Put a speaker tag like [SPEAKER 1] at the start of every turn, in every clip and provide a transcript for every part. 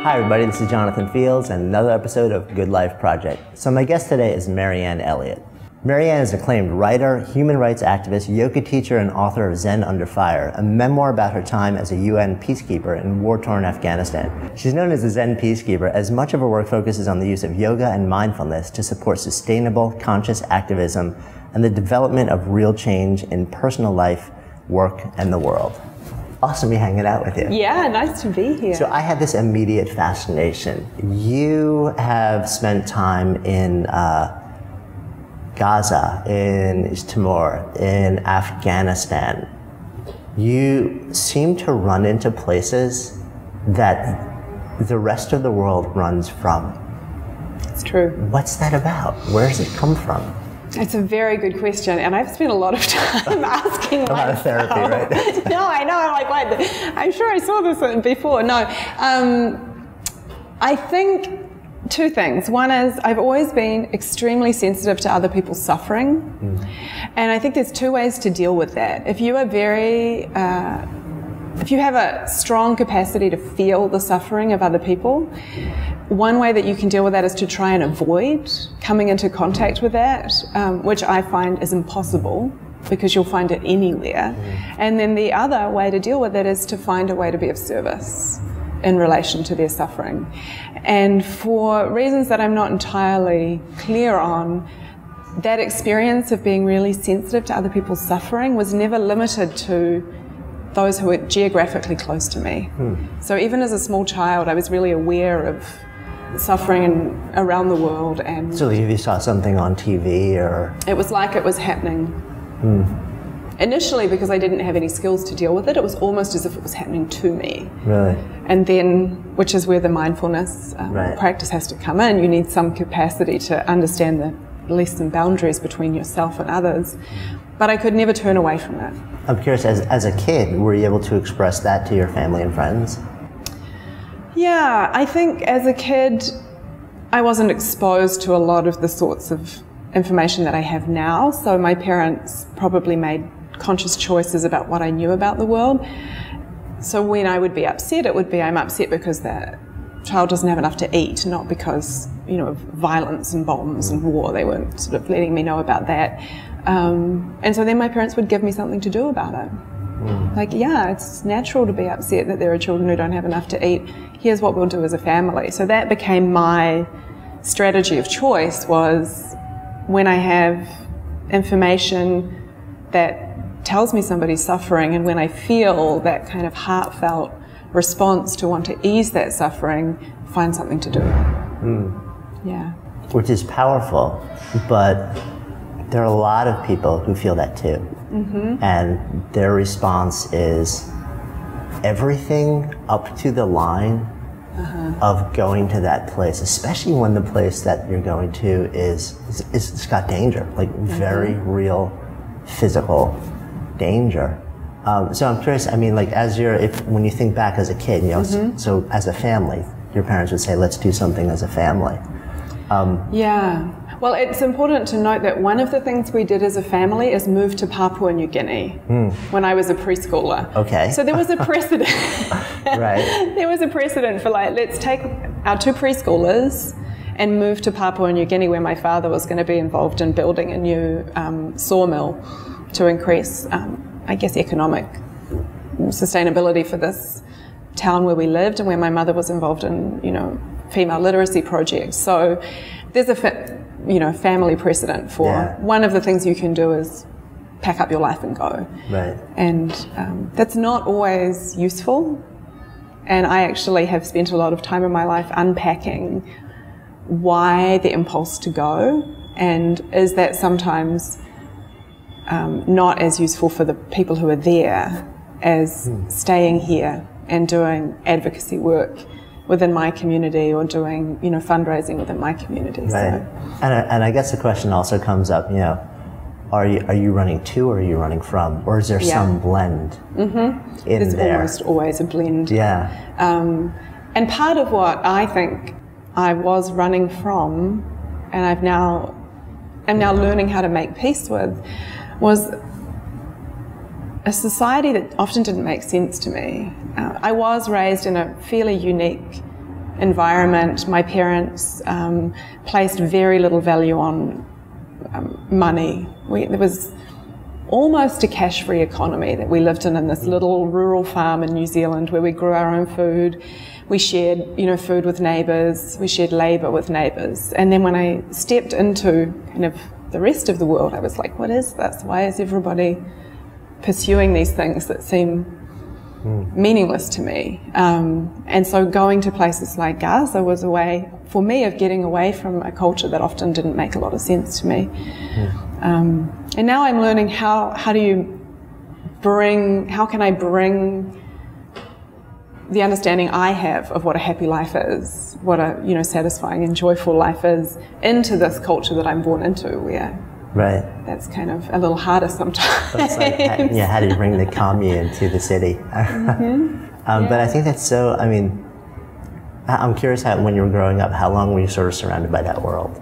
[SPEAKER 1] Hi everybody, this is Jonathan Fields and another episode of Good Life Project. So my guest today is Marianne Elliott. Marianne is an acclaimed writer, human rights activist, yoga teacher, and author of Zen Under Fire, a memoir about her time as a UN peacekeeper in war-torn Afghanistan. She's known as the Zen peacekeeper as much of her work focuses on the use of yoga and mindfulness to support sustainable, conscious activism and the development of real change in personal life, work, and the world. Awesome me hanging out with you.
[SPEAKER 2] Yeah, nice to be here.
[SPEAKER 1] So I had this immediate fascination. You have spent time in Gaza, in East Timor, in Afghanistan. You seem to run into places that the rest of the world runs from.
[SPEAKER 2] It's true.
[SPEAKER 1] What's that about? Where does it come from?
[SPEAKER 2] It's a very good question, and I've spent a lot of time asking myself.
[SPEAKER 1] A lot of therapy, right?
[SPEAKER 2] No, I know. I'm like, wait, I'm sure I saw this before. No, I think two things. One is I've always been extremely sensitive to other people's suffering, and I think there's two ways to deal with that. If you are if you have a strong capacity to feel the suffering of other people, one way that you can deal with that is to try and avoid coming into contact with that, which I find is impossible because you'll find it anywhere. And then the other way to deal with it is to find a way to be of service in relation to their suffering. And for reasons that I'm not entirely clear on, that experience of being really sensitive to other people's suffering was never limited to those who were geographically close to me. So even as a small child, I was really aware of suffering around the world. And
[SPEAKER 1] so if you saw something on TV or...
[SPEAKER 2] It was like it was happening. Initially, because I didn't have any skills to deal with it, it was almost as if it was happening to me.
[SPEAKER 1] Really?
[SPEAKER 2] And then, which is where the mindfulness practice has to come in, you need some capacity to understand the limits and boundaries between yourself and others. But I could never turn away from it.
[SPEAKER 1] I'm curious, as a kid, were you able to express that to your family and friends?
[SPEAKER 2] Yeah, I think as a kid, I wasn't exposed to a lot of the sorts of information that I have now. So my parents probably made conscious choices about what I knew about the world. So when I would be upset, it would be I'm upset because the child doesn't have enough to eat, not because, you know, of violence and bombs and war. They weren't sort of letting me know about that. And so then my parents would give me something to do about it. Like, yeah, it's natural to be upset that there are children who don't have enough to eat. Here's what we'll do as a family. So that became my strategy of choice, was when I have information that tells me somebody's suffering, and when I feel that kind of heartfelt response to want to ease that suffering, find something to do. Yeah. Which
[SPEAKER 1] is powerful, but there are a lot of people who feel that too. And their response is everything up to the line of going to that place, especially when the place that you're going to it's got danger, like very real physical danger. So I'm curious, I mean, like when you think back as a kid, you know, so as a family, your parents would say, let's do something as a family.
[SPEAKER 2] Yeah. Well, it's important to note that one of the things we did as a family is move to Papua New Guinea when I was a preschooler.
[SPEAKER 1] Okay.
[SPEAKER 2] So there was a precedent.
[SPEAKER 1] Right.
[SPEAKER 2] There was a precedent for, like, let's take our two preschoolers and move to Papua New Guinea, where my father was going to be involved in building a new sawmill to increase, I guess, economic sustainability for this town where we lived, and where my mother was involved in, you know, female literacy projects. So there's a family precedent for one of the things you can do is pack up your life and go.
[SPEAKER 1] Right.
[SPEAKER 2] And that's not always useful. And I actually have spent a lot of time in my life unpacking why the impulse to go, and is that sometimes not as useful for the people who are there as staying here and doing advocacy work within my community, or doing, you know, fundraising within my community.
[SPEAKER 1] Right.
[SPEAKER 2] So.
[SPEAKER 1] And I guess the question also comes up, you know, are you running to, or are you running from, or is there some blend in
[SPEAKER 2] There's
[SPEAKER 1] there?
[SPEAKER 2] almost always a blend.
[SPEAKER 1] Yeah.
[SPEAKER 2] And part of what I think I was running from, and I'm now learning how to make peace with, was a society that often didn't make sense to me. I was raised in a fairly unique environment. My parents placed very little value on money. There was almost a cash-free economy that we lived in this little rural farm in New Zealand where we grew our own food. We shared, food with neighbours. We shared labour with neighbours. And then when I stepped into kind of the rest of the world, I was like, what is this? Why is everybody pursuing these things that seem meaningless to me? And so going to places like Gaza was a way for me of getting away from a culture that often didn't make a lot of sense to me. And now I'm learning how can I bring the understanding I have of what a happy life is, what a satisfying and joyful life is, into this culture that I'm born into, where that's kind of a little harder sometimes.
[SPEAKER 1] But it's like, how do you bring the commune to the city? But I think that's so. I mean, I'm curious how, when you were growing up, how long were you sort of surrounded by that world?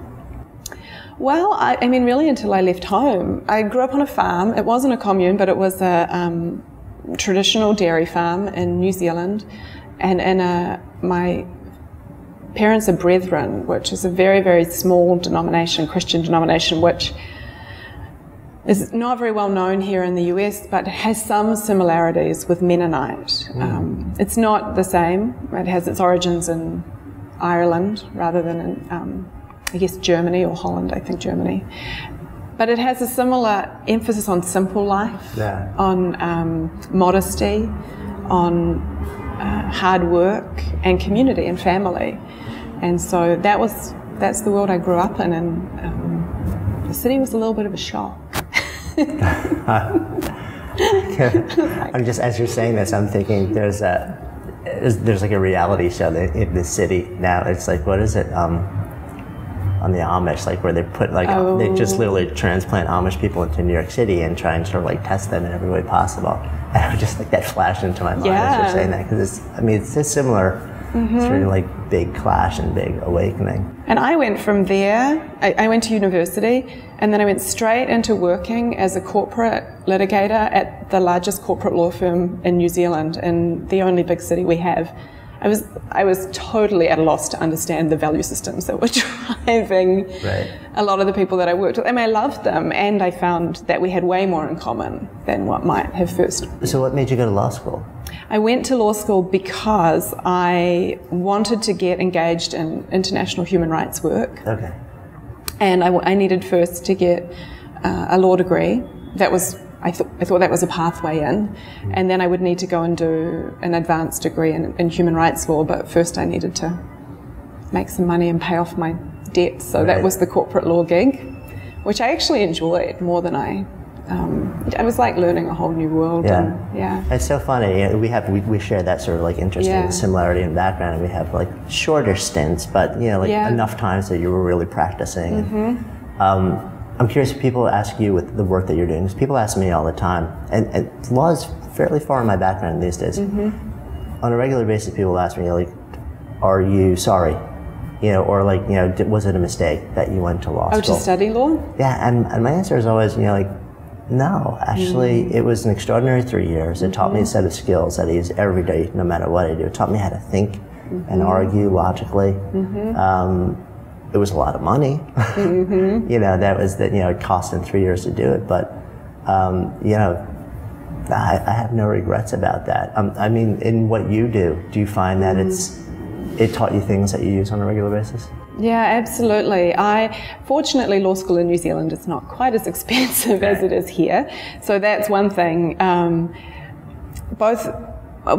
[SPEAKER 2] Well, I mean, really until I left home. I grew up on a farm. It wasn't a commune, but it was a traditional dairy farm in New Zealand. And my parents are Brethren, which is a very, very small denomination, Christian denomination, which is not very well known here in the US, but has some similarities with Mennonite. It's not the same. It has its origins in Ireland rather than in I guess Germany or Holland, I think Germany. But it has a similar emphasis on simple life, on modesty, on hard work and community and family. And so that's the world I grew up in, and the city was a little bit of a shock.
[SPEAKER 1] I'm just, as you're saying this, I'm thinking there's like a reality show in the city now. It's like, what is it? On the Amish, like where they put they just literally transplant Amish people into New York City and try and sort of like test them in every way possible. And just like that flashed into my mind as you're saying that, because it's just similar. It's really like big clash and big awakening. And
[SPEAKER 2] I went from there. I went to university, and then I went straight into working as a corporate litigator at the largest corporate law firm in New Zealand, in the only big city we have. I was totally at a loss to understand the value systems that were driving a lot of the people that I worked with. I mean, I loved them, and I found that we had way more in common than what might have first.
[SPEAKER 1] So what made you go to law school?
[SPEAKER 2] I went to law school because I wanted to get engaged in international human rights work.
[SPEAKER 1] Okay.
[SPEAKER 2] And I needed first to get a law degree. I thought that was a pathway in, and then I would need to go and do an advanced degree in human rights law, but first I needed to make some money and pay off my debts, so that was the corporate law gig, which I actually enjoyed more than I was like learning a whole new world.
[SPEAKER 1] It's so funny. We share that sort of like interesting similarity in background, and we have like shorter stints, but enough times that you were really practicing. I'm curious if people ask you with the work that you're doing, because people ask me all the time, and law is fairly far in my background these days. On a regular basis, people ask me, like, are you sorry? Or like, was it a mistake that you went to law school?
[SPEAKER 2] Oh, to study law?
[SPEAKER 1] Yeah, and my answer is always, like, no, actually, it was an extraordinary 3 years. It taught me a set of skills that I use every day, no matter what I do. It taught me how to think and argue logically. It was a lot of money. That was it cost them 3 years to do it, but I have no regrets about that. I mean, in what you do you find that it taught you things that you use on a regular basis? Yeah,
[SPEAKER 2] absolutely. Fortunately, law school in New Zealand is not quite as expensive as it is here, so that's one thing. I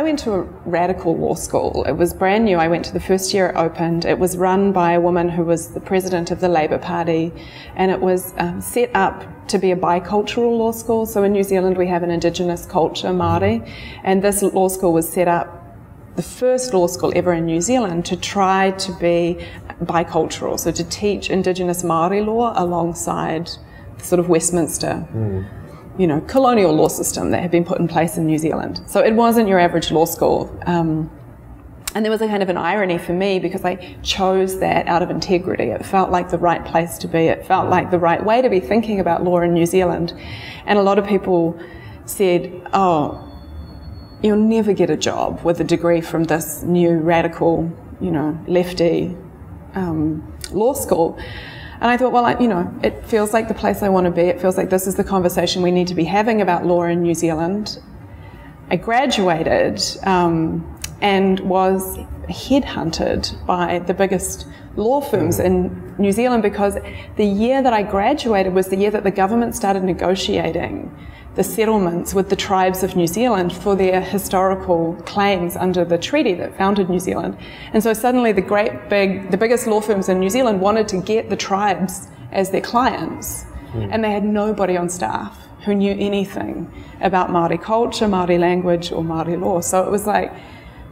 [SPEAKER 2] went to a radical law school. It was brand new. I went to the first year it opened. It was run by a woman who was the president of the Labour Party, and it was set up to be a bicultural law school. So in New Zealand we have an indigenous culture, Māori, and this law school was set up, the first law school ever in New Zealand, to try to be bicultural, so to teach indigenous Māori law alongside the sort of Westminster colonial law system that had been put in place in New Zealand. So it wasn't your average law school. And there was a kind of an irony for me, because I chose that out of integrity. It felt like the right place to be. It felt like the right way to be thinking about law in New Zealand. And a lot of people said, oh, you'll never get a job with a degree from this new radical lefty law school. And I thought, well, it feels like the place I want to be. It feels like this is the conversation we need to be having about law in New Zealand. I graduated and was headhunted by the biggest law firms in New Zealand, because the year that I graduated was the year that the government started negotiating the settlements with the tribes of New Zealand for their historical claims under the treaty that founded New Zealand. And so suddenly the biggest law firms in New Zealand wanted to get the tribes as their clients. And they had nobody on staff who knew anything about Māori culture, Māori language, or Māori law. So it was like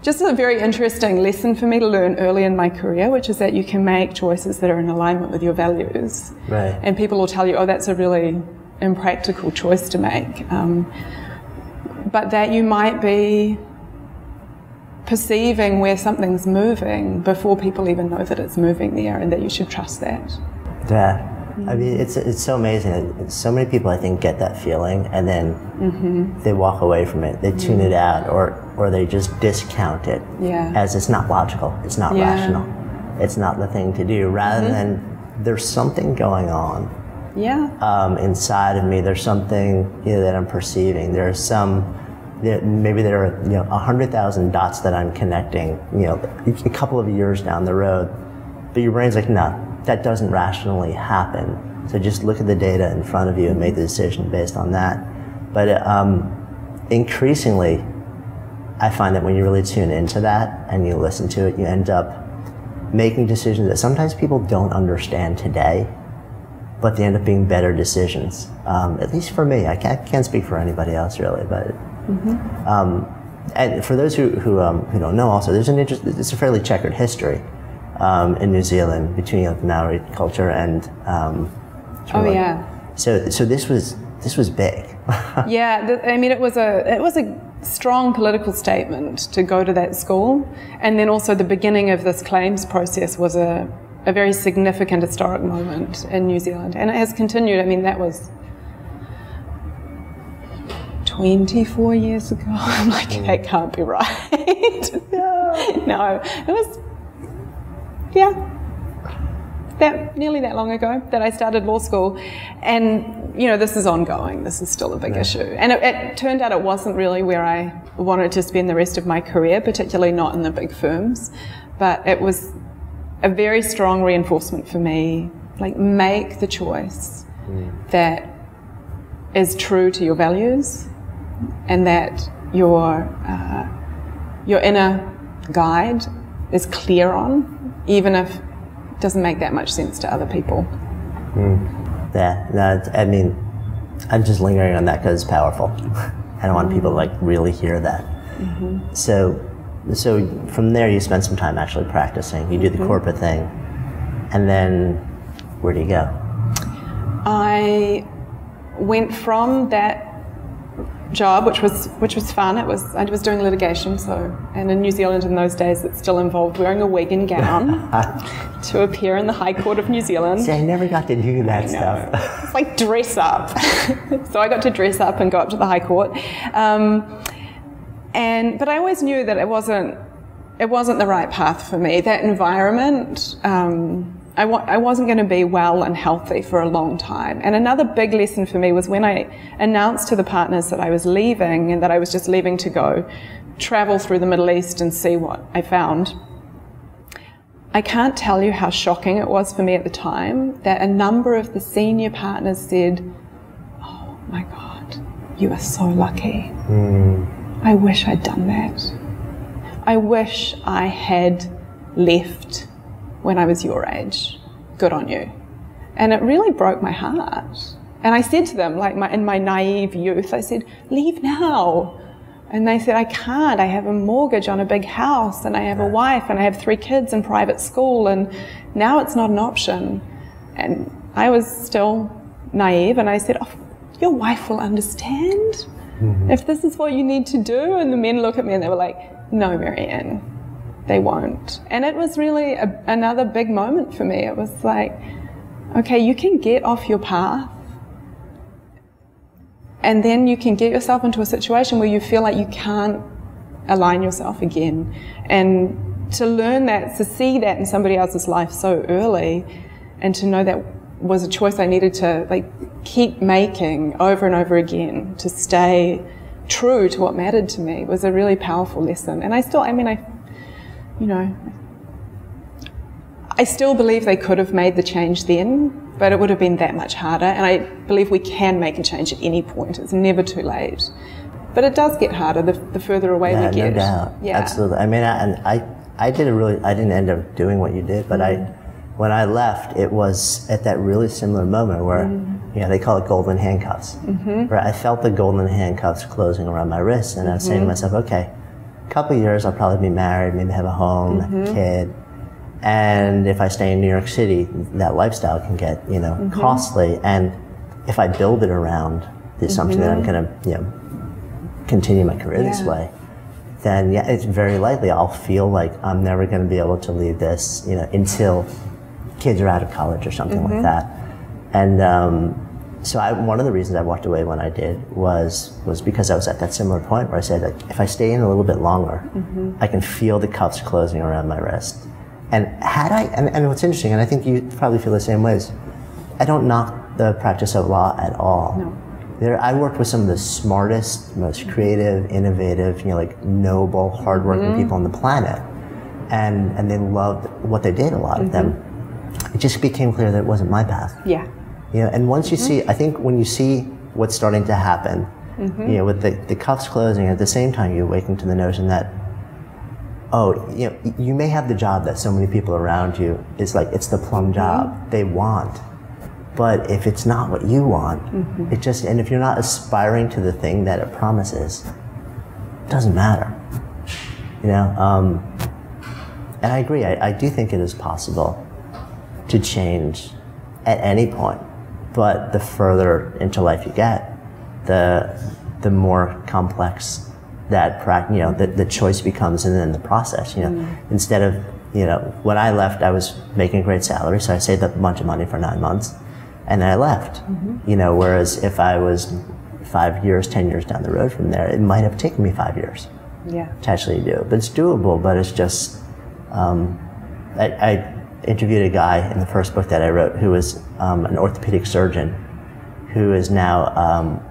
[SPEAKER 2] just a very interesting lesson for me to learn early in my career, which is that you can make choices that are in alignment with your values.
[SPEAKER 1] Right.
[SPEAKER 2] And people will tell you, oh, that's a really impractical choice to make. But that you might be perceiving where something's moving before people even know that it's moving there, and that you should trust that.
[SPEAKER 1] Yeah. I mean, it's so amazing. So many people, I think, get that feeling, and then they walk away from it. They tune it out, or they just discount it as it's not logical, it's not rational, it's not the thing to do, rather than there's something going on inside of me. There's something that I'm perceiving. There's maybe there are 100,000 dots that I'm connecting a couple of years down the road, but your brain's like, no, that doesn't rationally happen. So just look at the data in front of you and make the decision based on that. But increasingly, I find that when you really tune into that and you listen to it, you end up making decisions that sometimes people don't understand today, but they end up being better decisions. At least for me. I can't speak for anybody else really, but and for those who don't know, also it's a fairly checkered history in New Zealand between the Maori culture and so this was big.
[SPEAKER 2] I mean, it was a strong political statement to go to that school, and then also the beginning of this claims process was a very significant historic moment in New Zealand, and it has continued. I mean, that was 24 years ago. I'm like, that can't be right. No, it was nearly that long ago that I started law school, and this is ongoing. This is still a big issue, and it turned out it wasn't really where I wanted to spend the rest of my career, particularly not in the big firms, but it was a very strong reinforcement for me, like, make the choice that is true to your values, and that your inner guide is clear on, even if it doesn't make that much sense to other people.
[SPEAKER 1] I mean, I'm just lingering on that because it's powerful. I don't want people to really hear that. So from there you spend some time actually practicing. You do the corporate thing, and then where do you go?
[SPEAKER 2] I went from that job, which was fun. I was doing litigation, and in New Zealand in those days it still involved wearing a wig and gown to appear in the High Court of New Zealand.
[SPEAKER 1] See, I never got to do that stuff.
[SPEAKER 2] It's like dress up. So I got to dress up and go up to the High Court, but I always knew that it wasn't the right path for me. That environment. I wasn't going to be well and healthy for a long time. And another big lesson for me was when I announced to the partners that I was leaving, and that I was just leaving to go travel through the Middle East and see what I found. I can't tell you how shocking it was for me at the time that a number of the senior partners said, "Oh my God, you are so lucky. I wish I'd done that. I wish I had left when I was your age. Good on you." And it really broke my heart. And I said to them, in my naive youth, I said, "Leave now." And they said, "I can't. I have a mortgage on a big house, and I have a wife, and I have 3 kids in private school, and now it's not an option." And I was still naive, and I said, "Oh, your wife will understand if this is what you need to do." And the men look at me and they were like, "No, Marianne, they won't." And it was really another big moment for me. It was like, okay, you can get off your path, and then you can get yourself into a situation where you feel like you can't align yourself again. And to learn that, to see that in somebody else's life so early, and to know that was a choice I needed to like keep making over and over again to stay true to what mattered to me, was a really powerful lesson. And I still, you know, I still believe they could have made the change then, but it would have been that much harder. And I believe we can make a change at any point. It's never too late. But it does get harder the further away we get.
[SPEAKER 1] No doubt. Yeah, absolutely. I mean, I didn't end up doing what you did, but when I left, it was at that really similar moment where, you know, they call it golden handcuffs, where I felt the golden handcuffs closing around my wrists, and I was saying to myself, okay, a couple of years I'll probably be married, maybe have a home, have a kid, and if I stay in New York City, that lifestyle can get, you know, costly, and if I build it around the assumption that I'm going to, you know, continue my career this way, then yeah, it's very likely I'll feel like I'm never going to be able to leave this, you know, until kids are out of college or something like that. And so one of the reasons I walked away when I did was because I was at that similar point where I said, like, if I stay in a little bit longer, I can feel the cuffs closing around my wrist. And and what's interesting, and I think you probably feel the same way, is I don't knock the practice of law at all.
[SPEAKER 2] No.
[SPEAKER 1] I worked with some of the smartest, most creative, innovative, you know, like noble, hardworking people on the planet, and they loved what they did. A lot of them. It just became clear that it wasn't my path.
[SPEAKER 2] Yeah.
[SPEAKER 1] You know, and once you see, I think when you see what's starting to happen, you know, with the cuffs closing, at the same time you awaken to the notion that, oh, you know, you may have the job that so many people around you is like, it's the plum job they want. But if it's not what you want, it just, and if you're not aspiring to the thing that it promises, it doesn't matter. You know, and I agree, I do think it is possible to change at any point, but the further into life you get, the more complex that you know, the choice becomes, and then the process. You know, instead of, you know, when I left, I was making a great salary, so I saved up a bunch of money for 9 months. And then I left, you know, whereas if I was 5 years, 10 years down the road from there, it might have taken me 5 years to actually do it. But it's doable, but it's just, I interviewed a guy in the first book that I wrote who was an orthopedic surgeon who is now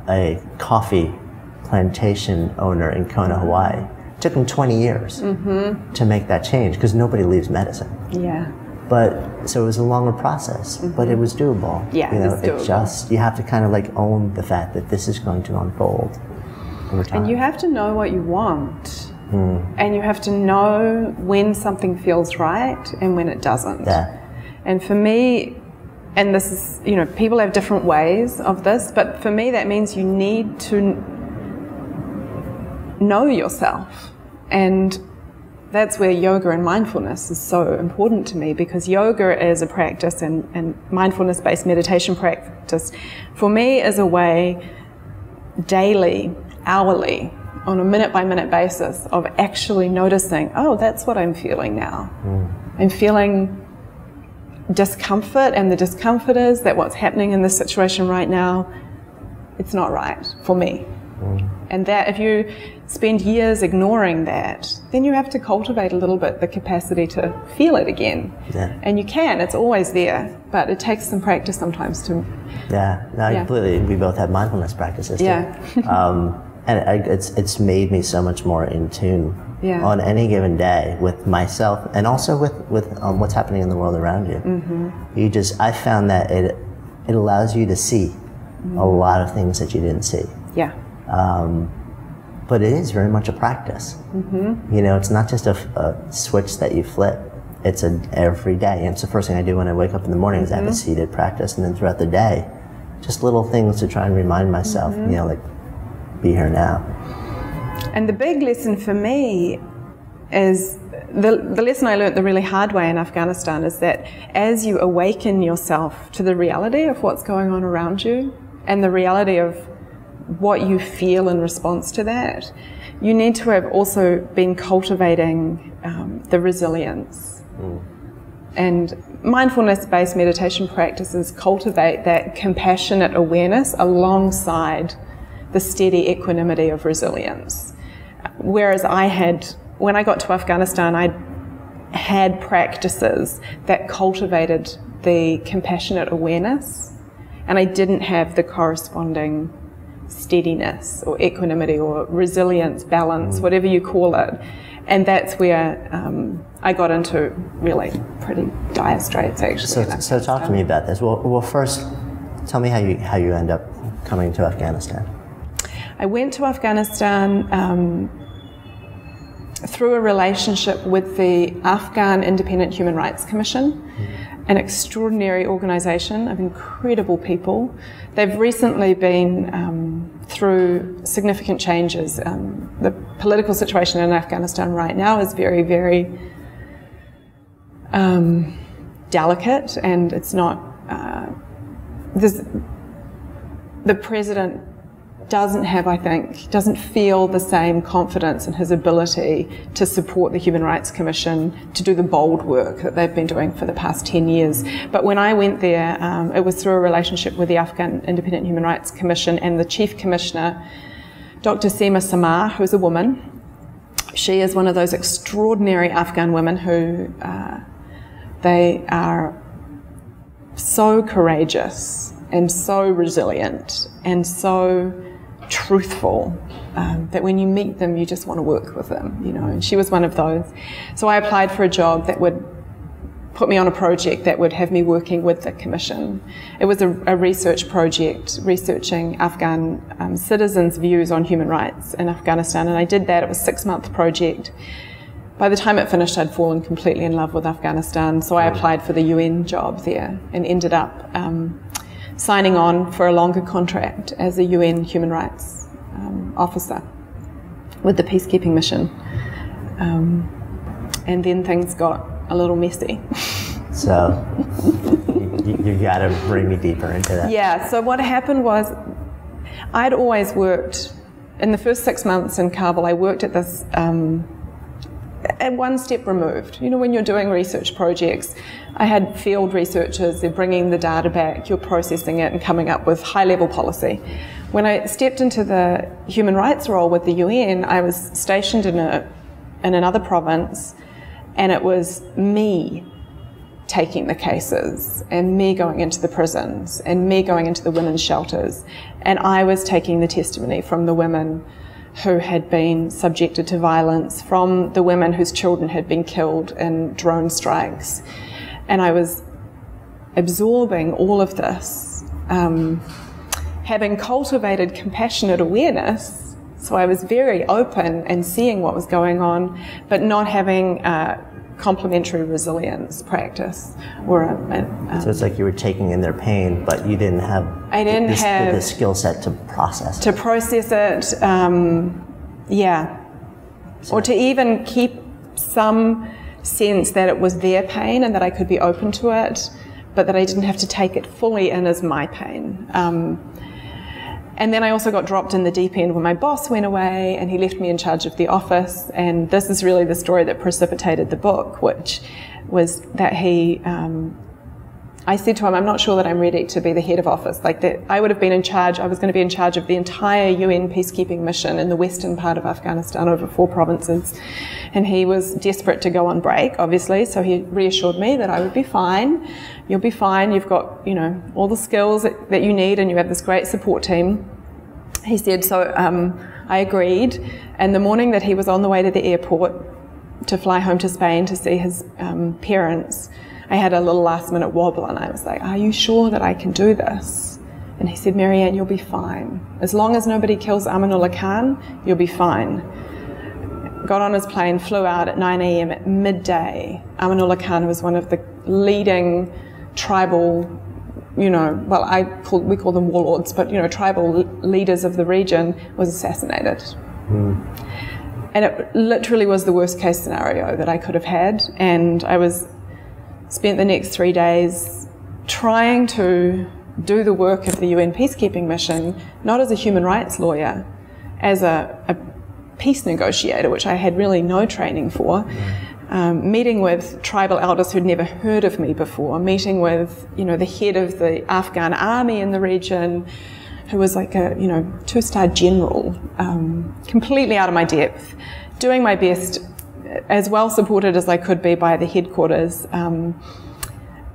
[SPEAKER 1] a coffee plantation owner in Kona, Hawaii. It took him 20 years to make that change because nobody leaves medicine. Yeah. But so it was a longer process, but it was doable. Yeah, you know, it's just, you have to kind of like own the fact that this is going to unfold over time.
[SPEAKER 2] And you have to know what you want. And you have to know when something feels right and when it doesn't. Yeah. And for me, and this is, you know, people have different ways of this, but for me that means you need to know yourself. And that's where yoga and mindfulness is so important to me, because yoga is a practice and mindfulness-based meditation practice for me is a way daily, hourly, on a minute-by-minute basis of actually noticing, oh, that's what I'm feeling now. I'm feeling discomfort, and the discomfort is that what's happening in this situation right now, it's not right for me. And that if you spend years ignoring that, then you have to cultivate a little bit the capacity to feel it again. Yeah. And you can, it's always there, but it takes some practice sometimes to...
[SPEAKER 1] Yeah, no, completely. We both have mindfulness practices too. And it's made me so much more in tune on any given day with myself, and also with what's happening in the world around you. I found that it allows you to see a lot of things that you didn't see. Yeah. But it is very much a practice. You know, it's not just a switch that you flip. It's every day. And it's the first thing I do when I wake up in the morning is I have a seated practice, and then throughout the day, just little things to try and remind myself, you know, like, be here now.
[SPEAKER 2] And the big lesson for me is, the lesson I learned the really hard way in Afghanistan is that as you awaken yourself to the reality of what's going on around you and the reality of what you feel in response to that, you need to have also been cultivating the resilience. And mindfulness-based meditation practices cultivate that compassionate awareness alongside the steady equanimity of resilience. Whereas when I got to Afghanistan, had practices that cultivated the compassionate awareness, and I didn't have the corresponding steadiness or equanimity or resilience, balance, whatever you call it. And that's where I got into really pretty dire straits, actually.
[SPEAKER 1] So talk to me about this. Well, first, tell me how you end up coming to Afghanistan.
[SPEAKER 2] I went to Afghanistan through a relationship with the Afghan Independent Human Rights Commission, an extraordinary organisation of incredible people. They've recently been through significant changes. The political situation in Afghanistan right now is very, very delicate, and it's not. The president doesn't have, I think, doesn't feel the same confidence in his ability to support the Human Rights Commission to do the bold work that they've been doing for the past 10 years. But when I went there, it was through a relationship with the Afghan Independent Human Rights Commission and the Chief Commissioner, Dr. Seema Samar, who's a woman. She is one of those extraordinary Afghan women who they are so courageous and so resilient and so truthful that when you meet them you just want to work with them, you know, and she was one of those. So I applied for a job that would put me on a project that would have me working with the commission. It was a research project researching Afghan citizens' views on human rights in Afghanistan, and I did that. It was a 6-month project. By the time it finished, I'd fallen completely in love with Afghanistan, so I applied for the UN job there and ended up signing on for a longer contract as a UN human rights officer with the peacekeeping mission. And then things got a little messy.
[SPEAKER 1] So you got to bring me deeper into that.
[SPEAKER 2] Yeah, so what happened was I'd always worked, in the first 6 months in Kabul, I worked at this at one step removed. You know, when you're doing research projects, I had field researchers, they're bringing the data back, you're processing it and coming up with high-level policy. When I stepped into the human rights role with the UN, I was stationed in another province, and it was me taking the cases, and me going into the prisons, and me going into the women's shelters, and I was taking the testimony from the women who had been subjected to violence, from the women whose children had been killed in drone strikes. And I was absorbing all of this, having cultivated compassionate awareness, so I was very open and seeing what was going on, but not having complementary resilience practice.
[SPEAKER 1] So it's like you were taking in their pain, but you didn't have the skill set to process it.
[SPEAKER 2] To process it, yeah. Or to even keep some sense that it was their pain and that I could be open to it, but that I didn't have to take it fully in as my pain. And then I also got dropped in the deep end when my boss went away and he left me in charge of the office. And this is really the story that precipitated the book, which was that I said to him, I'm not sure that I'm ready to be the head of office. Like that, I would have been in charge, I was going to be in charge of the entire UN peacekeeping mission in the western part of Afghanistan over 4 provinces. And he was desperate to go on break, obviously, so he reassured me that I would be fine. You'll be fine, you've got, you know, all the skills that you need and you have this great support team. He said, so I agreed. And the morning that he was on the way to the airport to fly home to Spain to see his parents, I had a little last minute wobble and I was like, are you sure that I can do this? And he said, Marianne, you'll be fine. As long as nobody kills Amanullah Khan, you'll be fine. Got on his plane, flew out at 9 a.m. At midday. Amanullah Khan was one of the leading tribal, you know, well, we call them warlords, but, you know, tribal leaders of the region, was assassinated. And it literally was the worst case scenario that I could have had. And I spent the next 3 days trying to do the work of the UN peacekeeping mission, not as a human rights lawyer, as a peace negotiator, which I had really no training for, meeting with tribal elders who'd never heard of me before, meeting with, you know, the head of the Afghan army in the region, who was like a, you know, 2-star general, completely out of my depth, doing my best as well supported as I could be by the headquarters.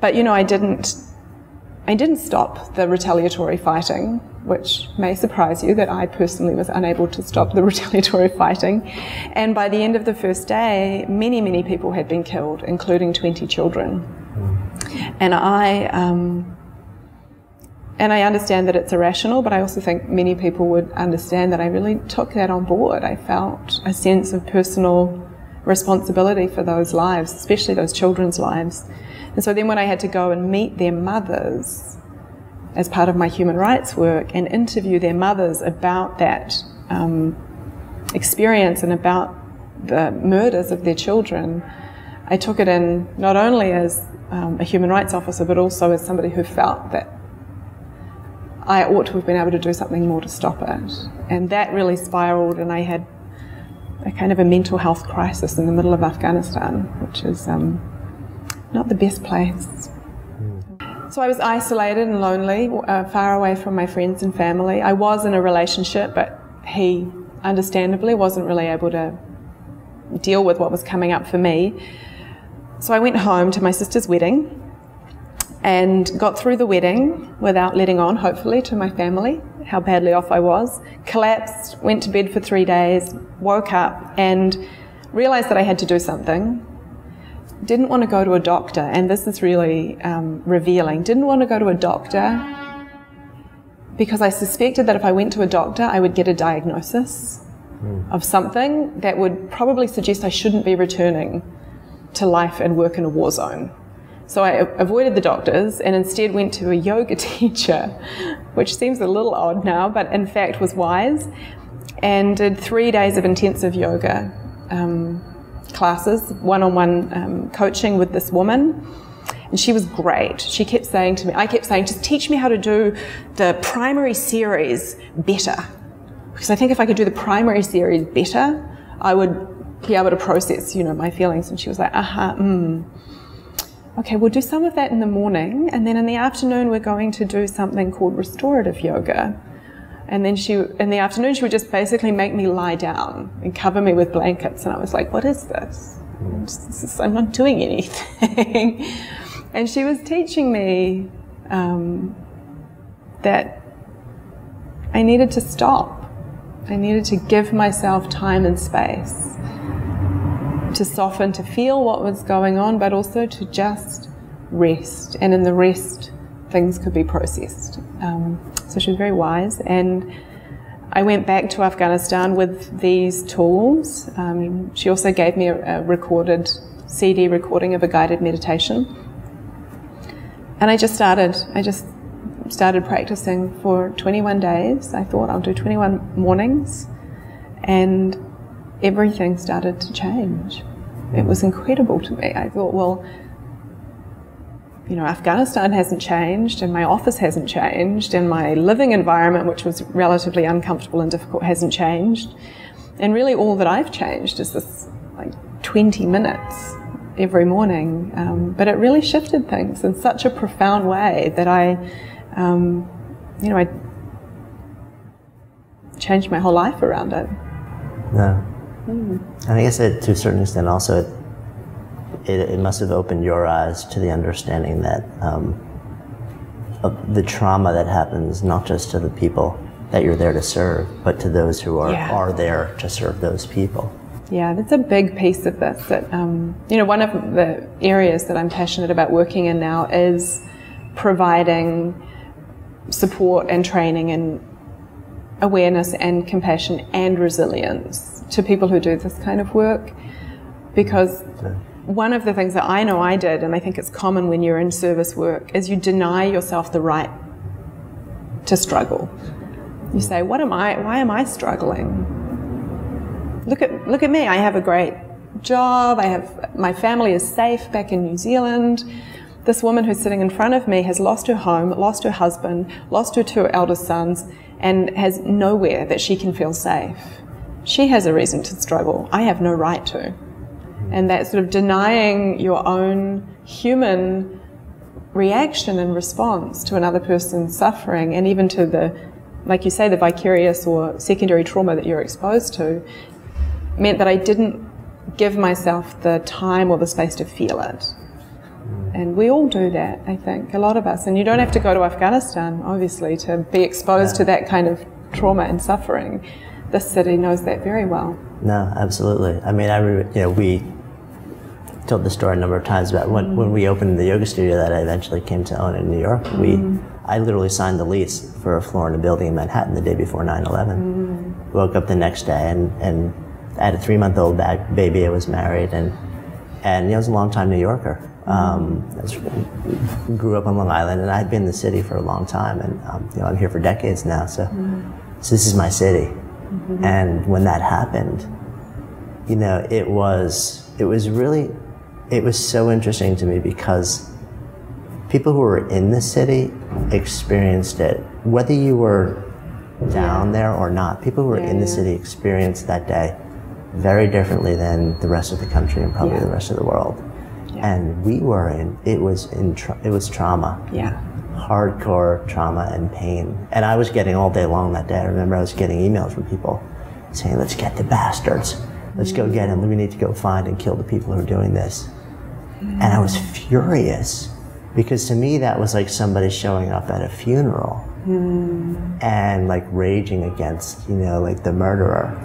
[SPEAKER 2] But you know, I didn't stop the retaliatory fighting, which may surprise you that I personally was unable to stop the retaliatory fighting. And by the end of the first day, many, many people had been killed, including 20 children. And I understand that it's irrational, but I also think many people would understand that I really took that on board. I felt a sense of personal responsibility for those lives, especially those children's lives. And so then when I had to go and meet their mothers as part of my human rights work and interview their mothers about that experience and about the murders of their children, I took it in not only as a human rights officer, but also as somebody who felt that I ought to have been able to do something more to stop it. And that really spiraled, and I had a kind of a mental health crisis in the middle of Afghanistan, which is not the best place. So I was isolated and lonely, far away from my friends and family. I was in a relationship, but he understandably wasn't really able to deal with what was coming up for me. So I went home to my sister's wedding and got through the wedding without letting on, hopefully, to my family, how badly off I was. Collapsed, went to bed for 3 days, woke up and realised that I had to do something. Didn't want to go to a doctor, and this is really revealing. Didn't want to go to a doctor because I suspected that if I went to a doctor, I would get a diagnosis of something that would probably suggest I shouldn't be returning to life and work in a war zone. So I avoided the doctors and instead went to a yoga teacher, which seems a little odd now, but in fact was wise, and did 3 days of intensive yoga classes, one-on-one coaching with this woman. And she was great. She kept saying to me, I kept saying, just teach me how to do the primary series better. Because I think if I could do the primary series better, I would be able to process, you know, my feelings. And she was like, okay, we'll do some of that in the morning, and then in the afternoon we're going to do something called restorative yoga. And then in the afternoon she would just basically make me lie down and cover me with blankets. And I was like, what is this? I'm not doing anything. And she was teaching me that I needed to stop. I needed to give myself time and space to soften, to feel what was going on, but also to just rest. And in the rest, things could be processed. So she was very wise. And I went back to Afghanistan with these tools. She also gave me a recorded CD recording of a guided meditation. And I just started practicing for 21 days. I thought I'll do 21 mornings, and everything started to change. It was incredible to me. I thought, well, you know, Afghanistan hasn't changed, and my office hasn't changed, and my living environment, which was relatively uncomfortable and difficult, hasn't changed. And really all that I've changed is this like 20 minutes every morning. But it really shifted things in such a profound way that I changed my whole life around it.
[SPEAKER 1] Yeah. And I guess to a certain extent also it must have opened your eyes to the understanding that of the trauma that happens not just to the people that you're there to serve, but to those who are there to serve those people.
[SPEAKER 2] Yeah, that's a big piece of this. That one of the areas that I'm passionate about working in now is providing support and training and awareness and compassion and resilience to people who do this kind of work. Because one of the things that I know I did, and I think it's common when you're in service work, is you deny yourself the right to struggle. You say, why am I struggling? Look at me, I have a great job, my family is safe back in New Zealand. This woman who's sitting in front of me has lost her home, lost her husband, lost her 2 eldest sons, and has nowhere that she can feel safe. She has a reason to struggle. I have no right to. And that sort of denying your own human reaction and response to another person's suffering, and even to the, like you say, the vicarious or secondary trauma that you're exposed to, meant that I didn't give myself the time or the space to feel it. And we all do that, I think, a lot of us. And you don't have to go to Afghanistan, obviously, to be exposed to that kind of trauma and suffering. This city knows that very well.
[SPEAKER 1] No, absolutely. I mean, we told the story a number of times about when we opened the yoga studio that I eventually came to own in New York. I literally signed the lease for a floor in a building in Manhattan the day before 9/11. Woke up the next day and I had a 3-month-old baby. I was married and I was a long-time New Yorker. I grew up on Long Island, and I had been in the city for a long time, and I'm here for decades now. So this is my city. And when that happened, it was so interesting to me because people who were in the city experienced it, whether you were down there or not. People who were in the city experienced that day very differently than the rest of the country and probably the rest of the world. And we were it was trauma. Hardcore trauma and pain. And I was getting all day long that day. I remember I was getting emails from people saying, let's get the bastards. Let's go get them. We need to go find and kill the people who are doing this. And I was furious because to me that was like somebody showing up at a funeral and like raging against, like the murderer.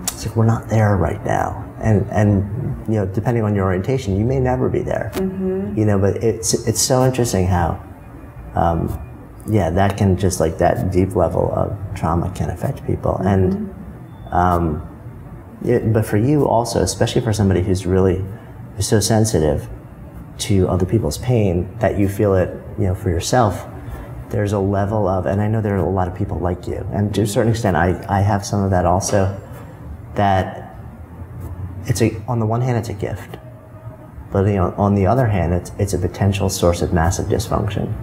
[SPEAKER 1] It's like, we're not there right now. And depending on your orientation, you may never be there. But it's so interesting how, that can just like that deep level of trauma can affect people. And, but for you also, especially for somebody who's so sensitive to other people's pain that you feel it, for yourself, there's a level of, and I know there are a lot of people like you, and to a certain extent I have some of that also, that on the one hand it's a gift, but on the other hand it's a potential source of massive dysfunction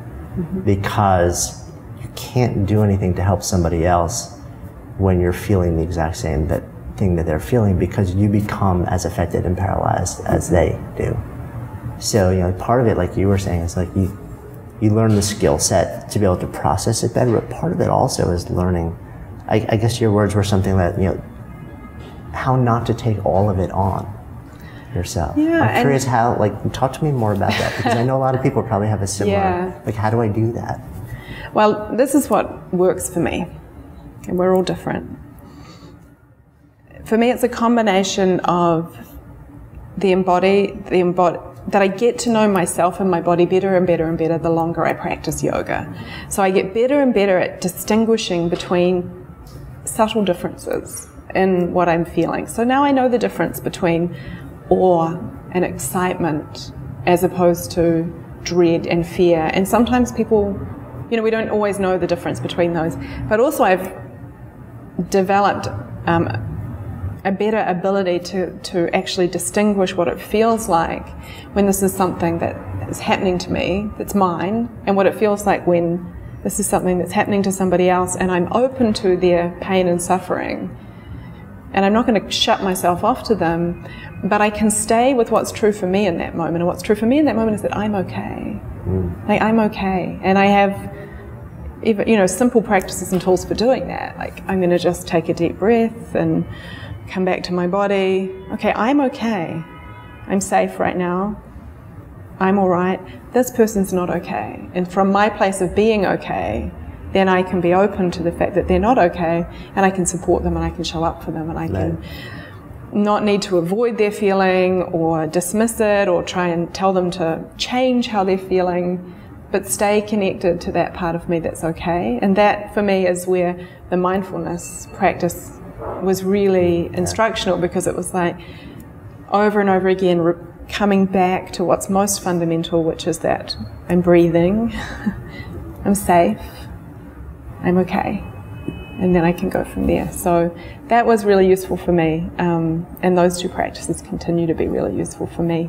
[SPEAKER 1] because you can't do anything to help somebody else when you're feeling the exact same thing that they're feeling because you become as affected and paralyzed as they do. So part of it, like you were saying, is like you learn the skill set to be able to process it better, but part of it also is learning, I guess your words were something that, how not to take all of it on yourself. I'm curious how, talk to me more about that, because I know a lot of people probably have a similar, how do I do that?
[SPEAKER 2] Well, this is what works for me, and we're all different. For me, it's a combination of that I get to know myself and my body better and better and better the longer I practice yoga. So I get better and better at distinguishing between subtle differences in what I'm feeling. So now I know the difference between awe and excitement as opposed to dread and fear. And sometimes people, we don't always know the difference between those. But also I've developed a better ability to actually distinguish what it feels like when this is something that is happening to me, that's mine, and what it feels like when this is something that's happening to somebody else and I'm open to their pain and suffering. And I'm not going to shut myself off to them, but I can stay with what's true for me in that moment. And what's true for me in that moment is that I'm okay. Like, I'm okay. And I have even, simple practices and tools for doing that. Like, I'm going to just take a deep breath and come back to my body. Okay, I'm okay. I'm safe right now. I'm all right. This person's not okay. And from my place of being okay, then I can be open to the fact that they're not okay, and I can support them and I can show up for them, and I can not need to avoid their feeling or dismiss it or try and tell them to change how they're feeling, but stay connected to that part of me that's okay. And that for me is where the mindfulness practice was really instructional, because it was like over and over again coming back to what's most fundamental, which is that I'm breathing, I'm safe, I'm okay, and then I can go from there. So that was really useful for me, and those two practices continue to be really useful for me.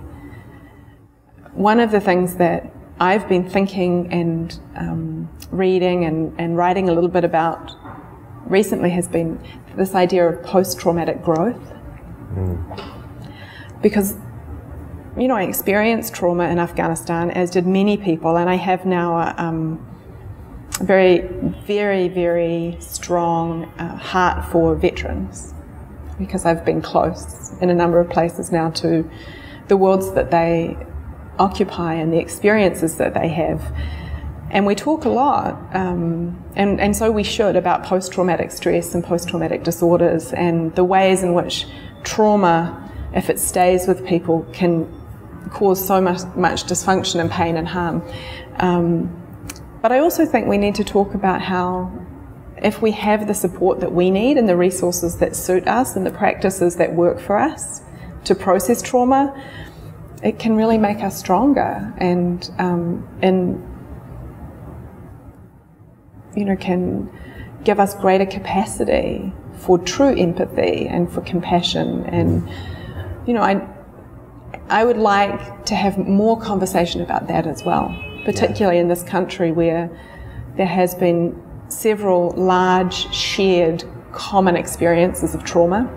[SPEAKER 2] One of the things that I've been thinking and reading and writing a little bit about recently has been this idea of post-traumatic growth. Because, I experienced trauma in Afghanistan, as did many people, and I have now a very, very, very strong heart for veterans. because I've been close in a number of places now to the worlds that they occupy and the experiences that they have. And we talk a lot, and so we should, about post-traumatic stress and post-traumatic disorders and the ways in which trauma, if it stays with people, can cause so much dysfunction and pain and harm. But I also think we need to talk about how, if we have the support that we need and the resources that suit us and the practices that work for us to process trauma, it can really make us stronger and can give us greater capacity for true empathy and for compassion. And I would like to have more conversation about that as well, particularly in this country where there has been several large shared common experiences of trauma,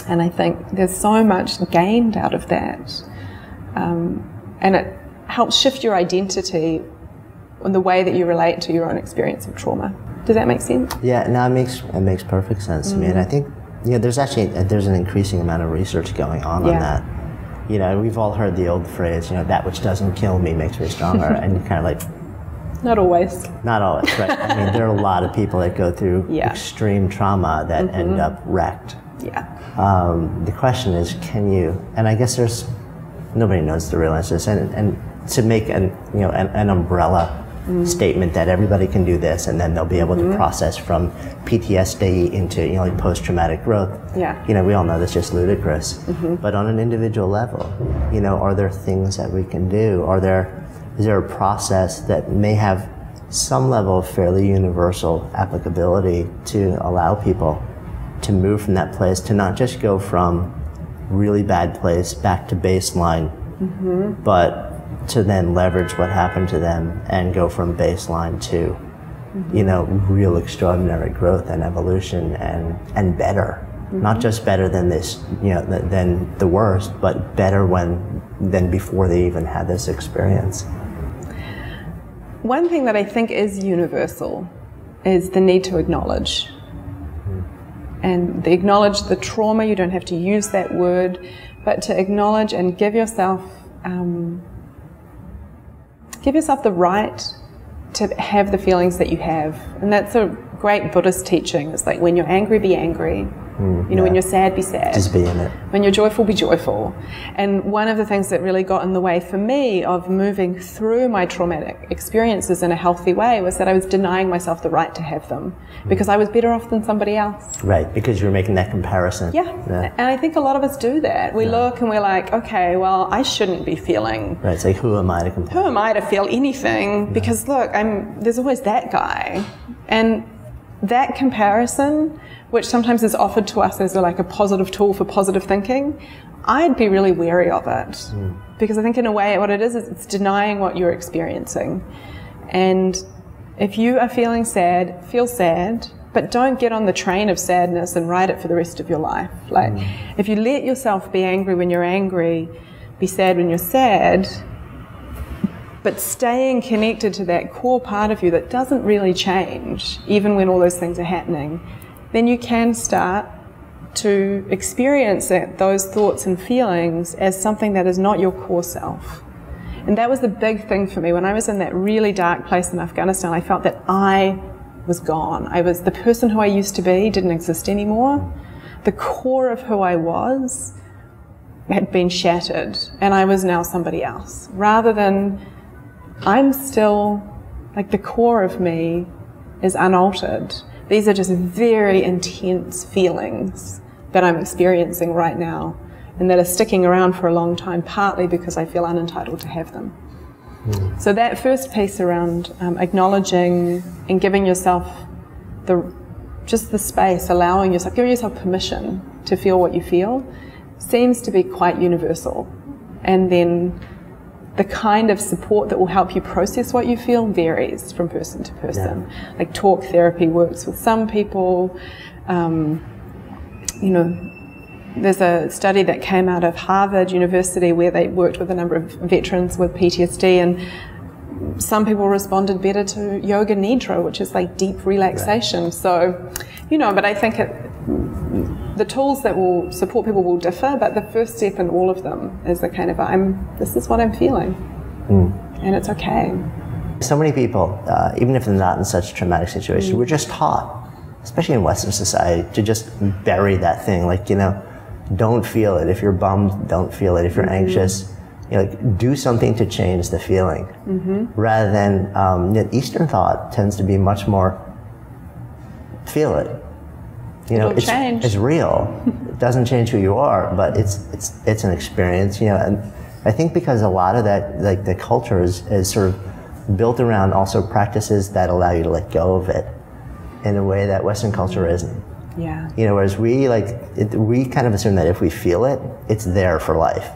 [SPEAKER 2] and I think there's so much gained out of that, and it helps shift your identity and the way that you relate to your own experience of trauma. Does that make sense?
[SPEAKER 1] Yeah, no, it makes perfect sense to me, and I think there's an increasing amount of research going on that. We've all heard the old phrase, that which doesn't kill me makes me stronger, and you're kind of like,
[SPEAKER 2] not always.
[SPEAKER 1] Not always, right? I mean, there are a lot of people that go through extreme trauma that end up wrecked.
[SPEAKER 2] Yeah.
[SPEAKER 1] The question is, can you? And I guess nobody knows the real answer. And to make an umbrella statement that everybody can do this, and then they'll be able to process from PTSD into like post-traumatic growth.
[SPEAKER 2] Yeah.
[SPEAKER 1] We all know that's just ludicrous. But on an individual level, are there things that we can do? Is there a process that may have some level of fairly universal applicability to allow people to move from that place, to not just go from really bad place back to baseline, but to then leverage what happened to them and go from baseline to, real extraordinary growth and evolution and better. Not just better than this, than the worst, but better than before they even had this experience.
[SPEAKER 2] One thing that I think is universal is the need to acknowledge. And acknowledge the trauma. You don't have to use that word, but to acknowledge and give yourself the right to have the feelings that you have. And that's a great Buddhist teaching. It's like, when you're angry, be angry. When you're sad, be sad.
[SPEAKER 1] Just be in it.
[SPEAKER 2] When you're joyful, be joyful. And one of the things that really got in the way for me of moving through my traumatic experiences in a healthy way was that I was denying myself the right to have them because I was better off than somebody else.
[SPEAKER 1] Right, because you were making that comparison.
[SPEAKER 2] Yeah. And I think a lot of us do that. We look and we're like, okay, well, I shouldn't be feeling.
[SPEAKER 1] Right, it's like, who am I to compare?
[SPEAKER 2] Who am I to feel anything? Because look, there's always that guy. And that comparison, which sometimes is offered to us as a positive tool for positive thinking, I'd be really wary of it. Because I think in a way what it is it's denying what you're experiencing. And if you are feeling sad, feel sad, but don't get on the train of sadness and ride it for the rest of your life. If you let yourself be angry when you're angry, be sad when you're sad, but staying connected to that core part of you that doesn't really change, even when all those things are happening, then you can start to experience those thoughts and feelings as something that is not your core self. And that was the big thing for me. When I was in that really dark place in Afghanistan, I felt that I was gone. The person who I used to be didn't exist anymore. The core of who I was had been shattered, and I was now somebody else. Rather than, I'm still, the core of me is unaltered. These are just very intense feelings that I'm experiencing right now and that are sticking around for a long time, partly because I feel unentitled to have them. So that first piece around acknowledging and giving yourself just the space, giving yourself permission to feel what you feel, seems to be quite universal. And then the kind of support that will help you process what you feel varies from person to person. Talk therapy works with some people. There's a study that came out of Harvard University where they worked with a number of veterans with PTSD, and some people responded better to yoga nidra, which is deep relaxation. So, but I think the tools that will support people will differ, but the first step in all of them is the kind of, this is what I'm feeling, and it's okay.
[SPEAKER 1] So many people, even if they're not in such a traumatic situation, we're just taught, especially in Western society, to just bury that thing. Like, you know, don't feel it. If you're bummed, don't feel it. If you're anxious, you know, like, do something to change the feeling. Rather than, Eastern thought tends to be much more, feel it. You know, it's real. It doesn't change who you are, but it's an experience, you know. And I think because a lot of that, like, the culture is sort of built around also practices that allow you to let go of it in a way that Western culture isn't.
[SPEAKER 2] Yeah.
[SPEAKER 1] You know, whereas we kind of assume that if we feel it, it's there for life.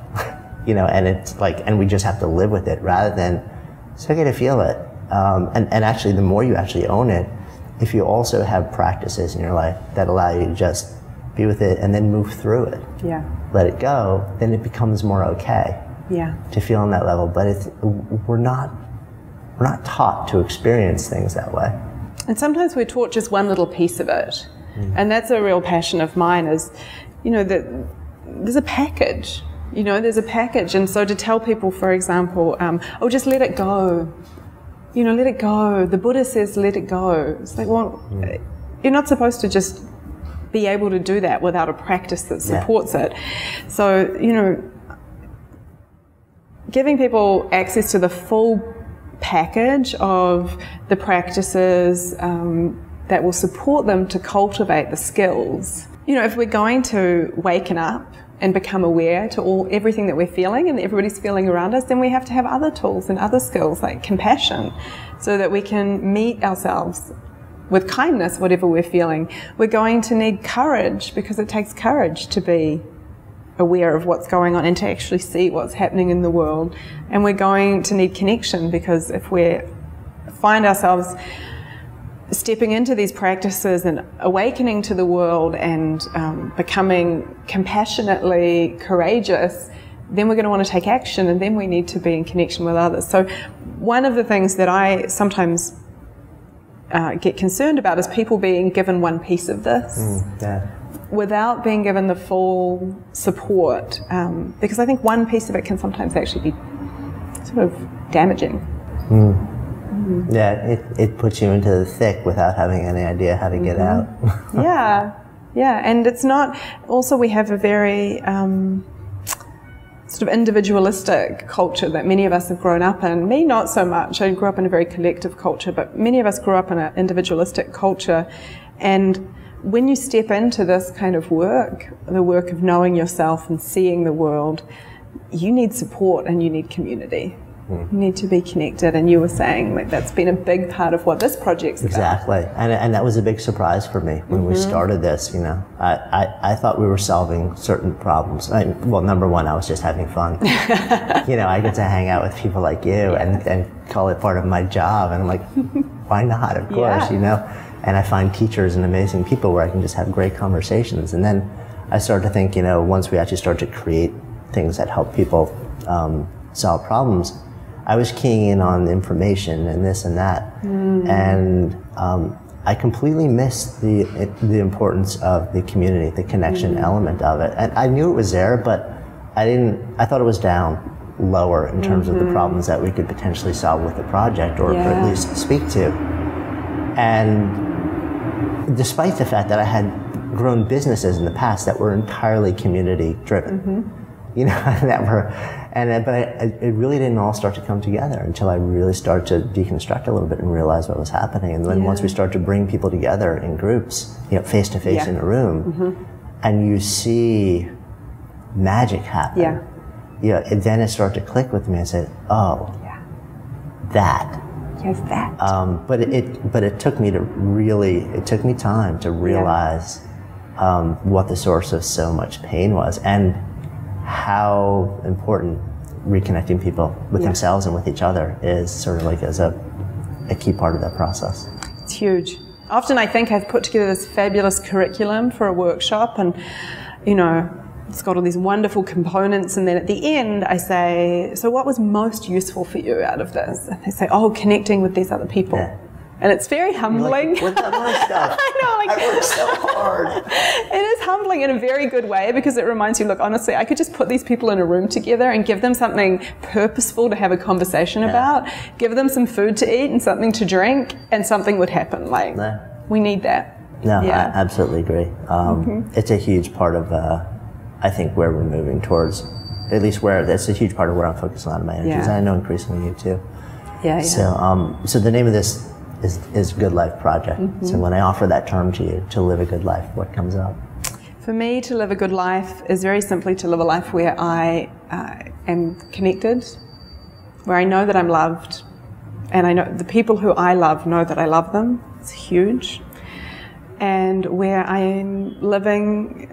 [SPEAKER 1] You know, and it's like, and we just have to live with it rather than, it's okay to feel it. And actually, the more you actually own it, if you also have practices in your life that allow you to just be with it and then move through it, let it go, then it becomes more okay to feel on that level. But we're not taught to experience things that way.
[SPEAKER 2] And sometimes we're taught just one little piece of it. And that's a real passion of mine is, you know, that there's a package. You know, there's a package. And so to tell people, for example, oh, just let it go. You know, let it go. The Buddha says, let it go. It's like, well, you're not supposed to just be able to do that without a practice that supports it. So, you know, giving people access to the full package of the practices that will support them to cultivate the skills. You know, if we're going to waken up and become aware to everything that we're feeling and that everybody's feeling around us, then we have to have other tools and other skills like compassion so that we can meet ourselves with kindness, whatever we're feeling. We're going to need courage because it takes courage to be aware of what's going on and to actually see what's happening in the world. And we're going to need connection because if we find ourselves stepping into these practices and awakening to the world and becoming compassionately courageous, then we're going to want to take action, and then we need to be in connection with others. So one of the things that I sometimes get concerned about is people being given one piece of this without being given the full support, because I think one piece of it can sometimes actually be sort of damaging.
[SPEAKER 1] Yeah, it puts you into the thick without having any idea how to get out. Yeah, and it's not, also we have a very sort of individualistic culture that many of us have grown up in. Me, not so much. I grew up in a very collective culture, but many of us grew up in an individualistic culture. And when you step into this kind of work, the work of knowing yourself and seeing the world, you need support and you need community. You need to be connected, and you were saying like that's been a big part of what this project's about. Exactly, and that was a big surprise for me when we started this. You know, I thought we were solving certain problems. Well, number one, I was just having fun. You know, I get to hang out with people like you and call it part of my job, and I'm like, why not? Of course, you know. And I find teachers and amazing people where I can just have great conversations. And then I started to think, you know, once we actually start to create things that help people solve problems, I was keying in on information and this and that, and I completely missed the importance of the community, the connection element of it. And I knew it was there, but I thought it was down lower in terms of the problems that we could potentially solve with the project, or at least speak to. And despite the fact that I had grown businesses in the past that were entirely community driven, you know, but it really didn't all start to come together until I really started to deconstruct a little bit and realize what was happening. And then once we start to bring people together in groups, you know, face to face in a room, and you see magic happen, you know, then it started to click with me. I said, oh, that.
[SPEAKER 2] Yes, that.
[SPEAKER 1] But it took me time to realize what the source of so much pain was, and how important reconnecting people with themselves and with each other is, sort of like as a key part of that process.
[SPEAKER 2] It's huge. Often I think I've put together this fabulous curriculum for a workshop, and you know, it's got all these wonderful components, and then at the end I say, so what was most useful for you out of this? And they say, oh, connecting with these other people. And it's very humbling.
[SPEAKER 1] Like, what's that my stuff?
[SPEAKER 2] I know, like,
[SPEAKER 1] I work so hard.
[SPEAKER 2] It is humbling in a very good way because it reminds you, look, honestly, I could just put these people in a room together and give them something purposeful to have a conversation about, give them some food to eat and something to drink, and something would happen. Like, we need that.
[SPEAKER 1] No, I absolutely agree. It's a huge part of, I think, where we're moving towards, at least that's a huge part of where I'm focusing a lot of my energies. And I know increasingly you too.
[SPEAKER 2] Yeah.
[SPEAKER 1] So the name of this is Good Life Project. So when I offer that term to you, to live a good life, what comes up?
[SPEAKER 2] For me, to live a good life is very simply to live a life where I am connected, where I know that I'm loved, and I know the people who I love know that I love them. It's huge. And where I am living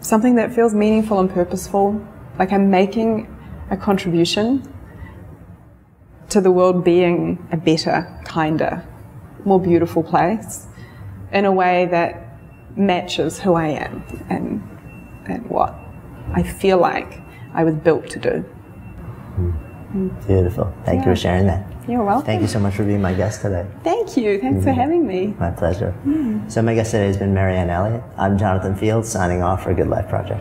[SPEAKER 2] something that feels meaningful and purposeful, like I'm making a contribution to the world being a better, kinder, more beautiful place in a way that matches who I am and what I feel like I was built to do.
[SPEAKER 1] Beautiful. Thank you for sharing that.
[SPEAKER 2] You're welcome.
[SPEAKER 1] Thank you so much for being my guest today.
[SPEAKER 2] Thank you. Thanks for having me.
[SPEAKER 1] My pleasure. So my guest today has been Marianne Elliott. I'm Jonathan Fields, signing off for Good Life Project.